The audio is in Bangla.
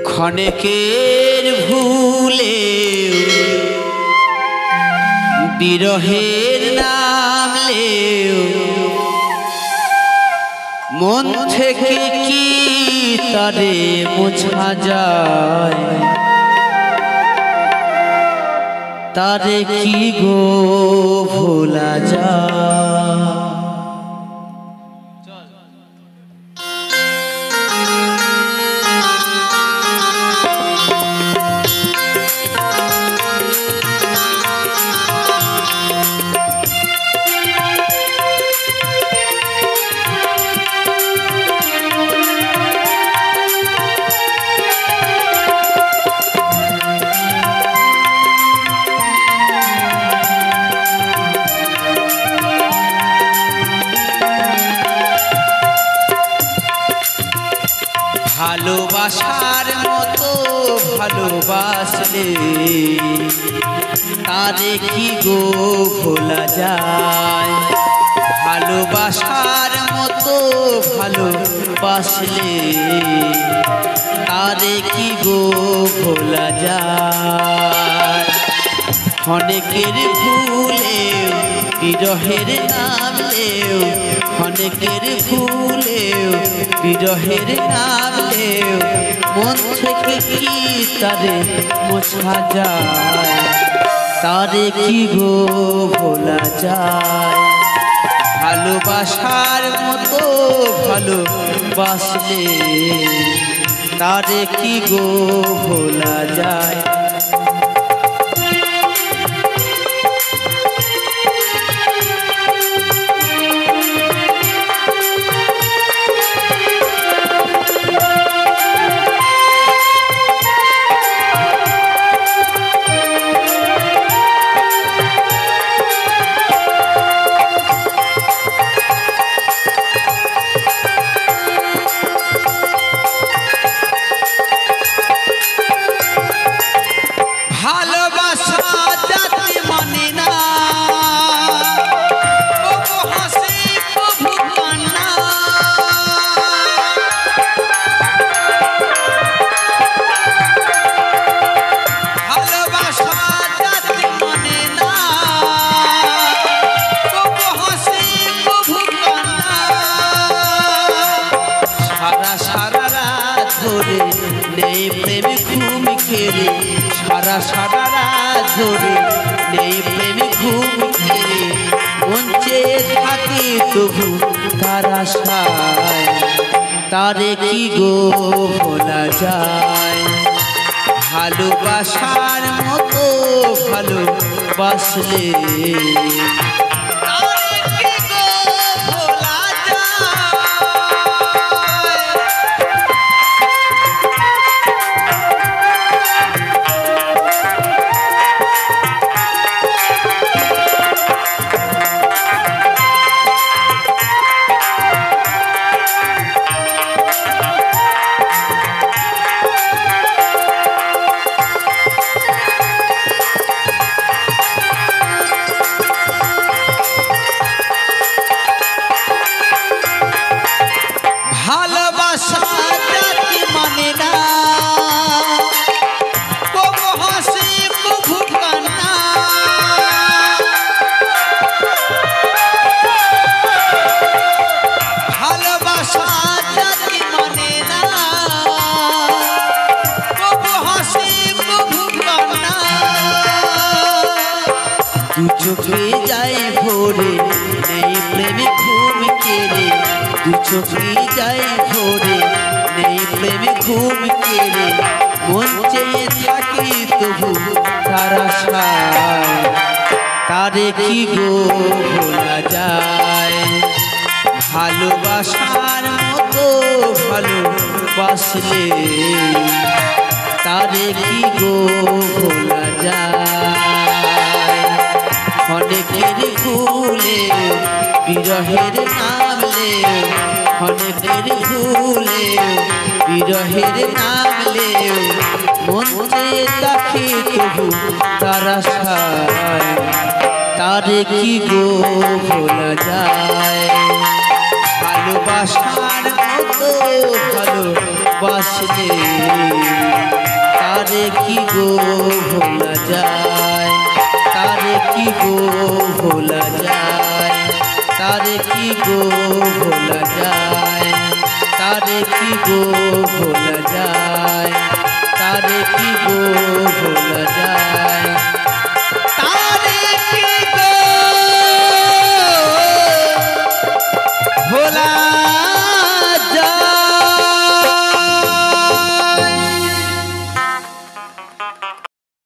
ক্ষণেকের ভুলে বিরহের নামলে মন থেকে কি তারে মোছা যায়, তারে কি গো ভোলা যায়। ভালোবাসার মতো ভালোবাসলে তারে কি গো ভোলা যায়, ভালোবাসার মতো ভালোবাসলে তারে কি গো ভোলা যায়। অনেকের ভুলেও বিরহের নামলেও, অনেকের ভুলেও বিরহের নামলেও মন থেকে কি তারে মোছা যায়, তারে কি গো ভোলা যায়। ভালোবাসার মতো ভালোবাসলে তারে কি গো ভোলা যায়। সারা সারা রাত ধরে নেই প্রেমে ঘুম খেয়ে মঞ্চে থাকি তবু তার আশায়, তারে কি গো ভোলা যায়। ভালোবাসার মতো ভালোবাসলে চোখে যাই ভোরে নেই প্রেমে ঘুম কেড়ে, দু চোখে যাই ভোরে নেই প্রেমে ঘুম কেড়ে মন চেয়ে থাকি তবু তার আশায়, তারে কি গো ভোলা যায়। ভালোবাসার মতো ভালোবাসলে তারে কি গো ভোলা যায়। অনেকের ভুলে বিরহের নামলে, অনেকের ভুলে বিরহের নামলে মনে তাকে তবু তার আশায়, তারে কি গো ভোলা যায়। ভালোবাসার মতো ভালোবাসলে তারে কি গো ভোলা যায়, তারে কি গো ভোলা যায়, তারে কি গো ভোলা যায়, তারে কি গো ভোলা